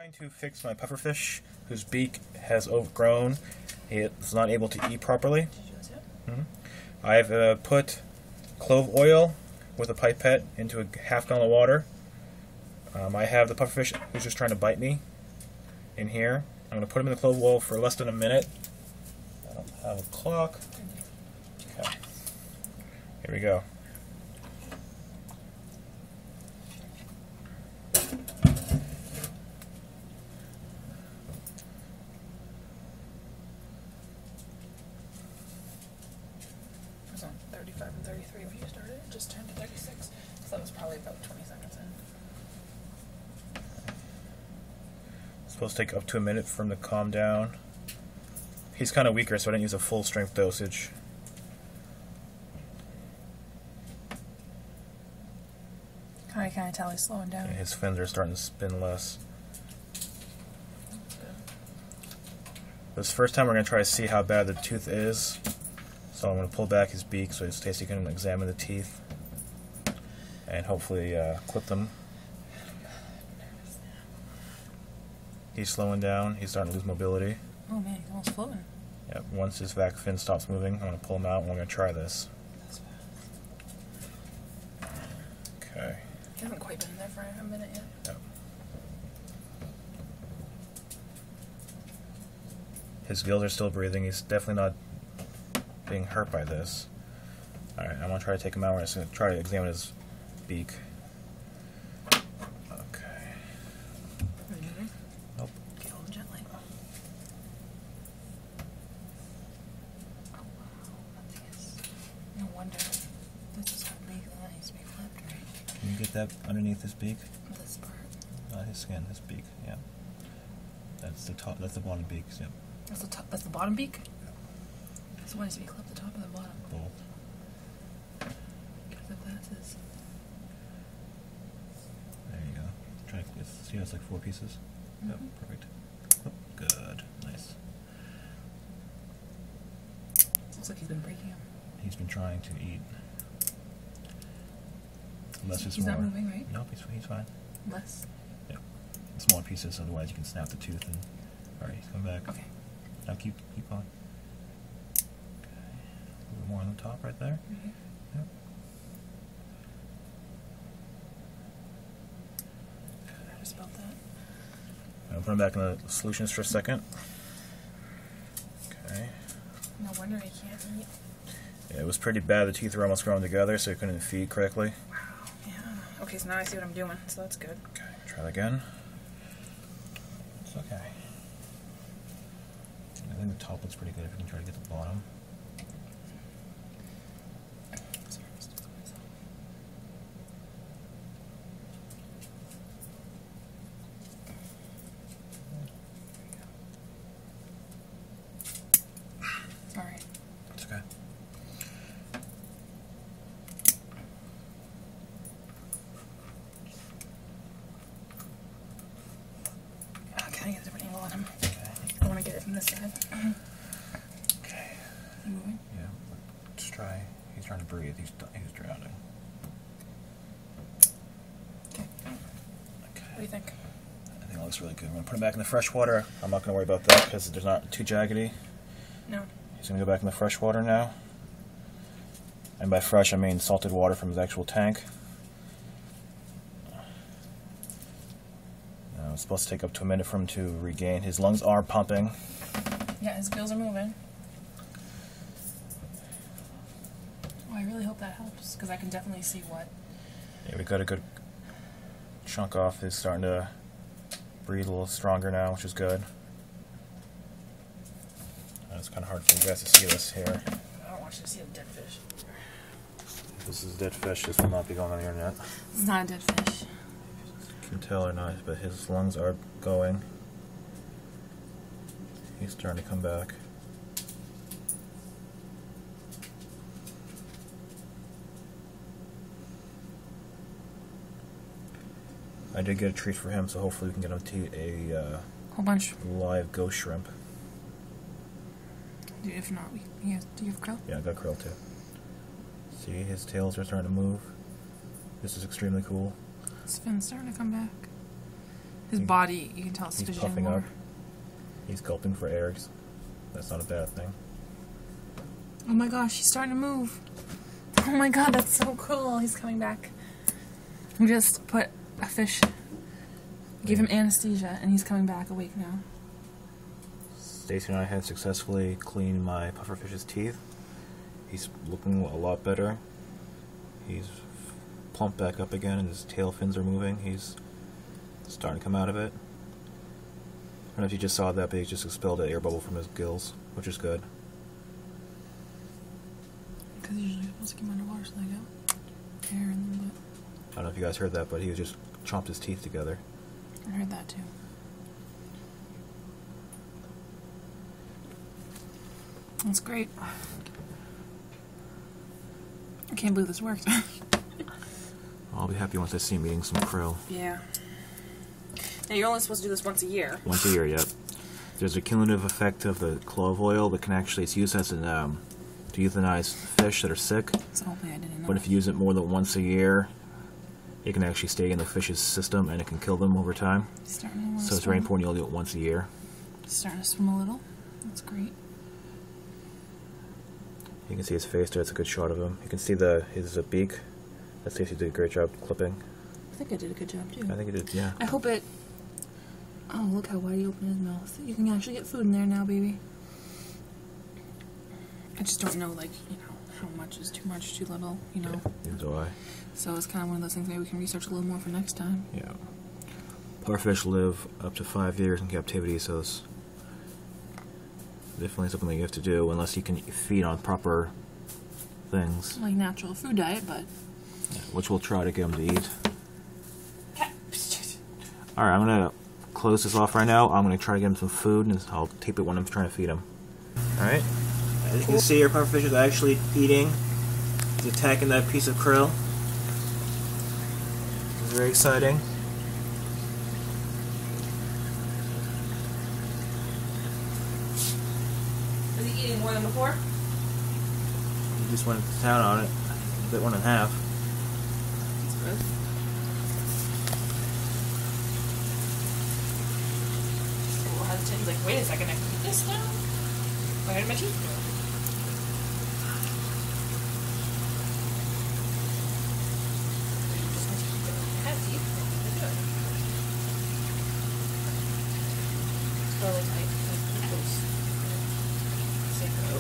Trying to fix my pufferfish, whose beak has overgrown. It's not able to eat properly. I've put clove oil with a pipette into a half gallon of water. I have the pufferfish who's just trying to bite me in here. I'm going to put him in the clove oil for less than a minute. I don't have a clock. Okay. Here we go. It was on 35 and 33 when you started. It just turned to 36. So that was probably about 20 seconds in. It's supposed to take up to a minute for him to calm down. He's kind of weaker, so I didn't use a full strength dosage. How can I tell he's slowing down? And his fins are starting to spin less. This first time we're going to try to see how bad the tooth is. So I'm going to pull back his beak so Stacy can examine the teeth and hopefully clip them. He's slowing down. He's starting to lose mobility. Oh man, he's almost floating. Yep. Once his back fin stops moving, I'm going to pull him out and we're going to try this. Okay. He hasn't quite been in there for a minute yet. Yep. His gills are still breathing. He's definitely not being hurt by this. Alright, I'm going to try to take him out. We're just going to try to examine his beak. Okay. Nope. Okay, hold him gently. Oh wow, that thing is... No wonder this is how big that needs to be flipped, right? Can you get that underneath his beak? This part. Not his skin, his beak, yeah. That's the top, that's the bottom beak, yeah. That's the top, that's the bottom beak? So why needs to be clipped, the top or the bottom? Both. Because if that's his... There you go. Try to see how it's like 4 pieces? Yep, perfect. Oh, good, nice. Looks like he's been breaking him. He's been trying to eat. Less is He's more. not moving, right? Nope, he's fine. Less? Yeah. Smaller pieces, otherwise you can snap the tooth and... Alright, he's coming back. Okay. Now keep going. Okay. A little more on the top right there. Yep. I just spelled that. I'll put him back in the solutions for a second. Okay. No wonder he can't eat. Yeah, it was pretty bad. The teeth were almost growing together, so he couldn't feed correctly. Wow. Yeah. Okay, so now I see what I'm doing, so that's good. Okay, try that again. It's okay. I think the top looks pretty good if you can try to get the bottom. Sorry, I'm still doing myself. Sorry. It's okay. Can I get a different angle on him? Okay. I want to get it from this side. Okay. Is he moving? Yeah, just try. He's trying to breathe. He's drowning. Okay. Okay. What do you think? I think it looks really good. I'm going to put him back in the fresh water. I'm not going to worry about that because they're not too jaggedy. No. He's going to go back in the fresh water now. And by fresh, I mean salted water from his actual tank. Now, it's supposed to take up to a minute for him to regain. His lungs are pumping. Yeah, his gills are moving. Oh, I really hope that helps, because I can definitely see what... Yeah, we got a good chunk off. He's starting to breathe a little stronger now, which is good. It's kind of hard for you guys to see this here. I don't want you to see a dead fish. If this is dead fish, this will not be going on the internet. It's not a dead fish. You can tell or not, but his lungs are going. He's starting to come back. I did get a treat for him, so hopefully we can get him to a Whole bunch. live ghost shrimp. If not, do you have krill? Yeah, I got krill too. See, his tails are starting to move. This is extremely cool. His fin's starting to come back. His body, you can tell it's He's fidgeting puffing more. up. He's gulping for air. That's not a bad thing. Oh my gosh, he's starting to move. Oh my god, that's so cool. He's coming back. We just put a fish, gave him anesthesia, and he's coming back awake now. Stacy and I had successfully cleaned my pufferfish's teeth. He's looking a lot better. He's plumped back up again, and his tail fins are moving. He's starting to come out of it. I don't know if you just saw that, but he just expelled an air bubble from his gills, which is good. Because usually you're supposed to keep him underwater so they go air in them, I don't know if you guys heard that, but he just chomped his teeth together. but I heard that too. That's great. I can't believe this worked. I'll be happy once I see him eating some krill. Yeah. Now you're only supposed to do this once a year. Once a year, yep. There's a cumulative effect of the clove oil that can actually, it's used as an, to euthanize fish that are sick. So hopefully I didn't know. But if you use it more than once a year, it can actually stay in the fish's system and it can kill them over time. Starting to wanna So it's very swim. important you'll do it once a year. Starting to swim a little. That's great. You can see his face there, it's a good shot of him. You can see his beak. That Stacey did a great job clipping. I think I did a good job too. I think it did, yeah. I hope it... Oh, look how wide he opened his mouth. You can actually get food in there now, baby. I just don't know, like, you know, how much is too much, too little, you know. Neither do I. So it's kind of one of those things maybe we can research a little more for next time. Yeah. Pufferfish live up to 5 years in captivity, so it's definitely something that you have to do unless you can feed on proper things, Like natural food diet, but... which we'll try to get them to eat. Alright, I'm going to close this off right now. I'm going to try to get him some food, and I'll tape it when I'm trying to feed him. Alright. As you can see, our pufferfish is actually eating. He's attacking that piece of krill. It's very exciting. Is he eating more than before? He just went to town on it. Bit one and a half. That's good. A little hesitant. He's like, wait a second, I can eat this now? Where did my teeth go? Have teeth. They're good. It's really tight. Like, close. Say go.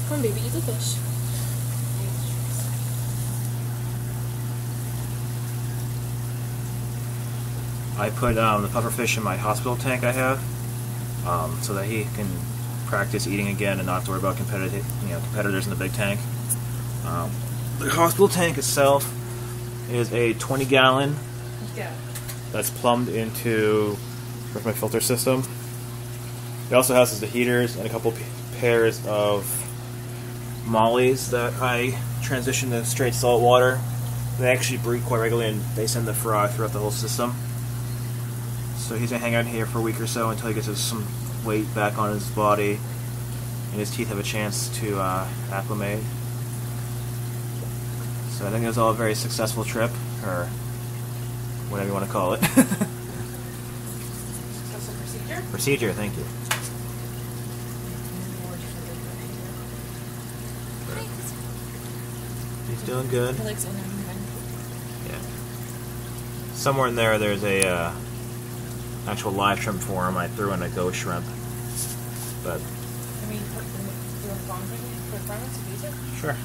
Come on, baby, eat the fish. I put the pufferfish in my hospital tank I have, so that he can practice eating again and not have to worry about competitors in the big tank. The hospital tank itself is a 20-gallon Yeah. that's plumbed into my filter system. It also houses the heaters and a couple pairs of mollies that I transition to straight salt water. They actually breed quite regularly and they send the fry throughout the whole system. So he's going to hang out here for a week or so until he gets some weight back on his body and his teeth have a chance to acclimate. So I think it was all a very successful trip, or whatever you want to call it. That's a procedure? Procedure, thank you. He's doing good. He likes it when I'm moving. Yeah. Somewhere in there, there's a actual live shrimp for him. I threw in a ghost shrimp, but Can we put the phone for the front to use it? sure.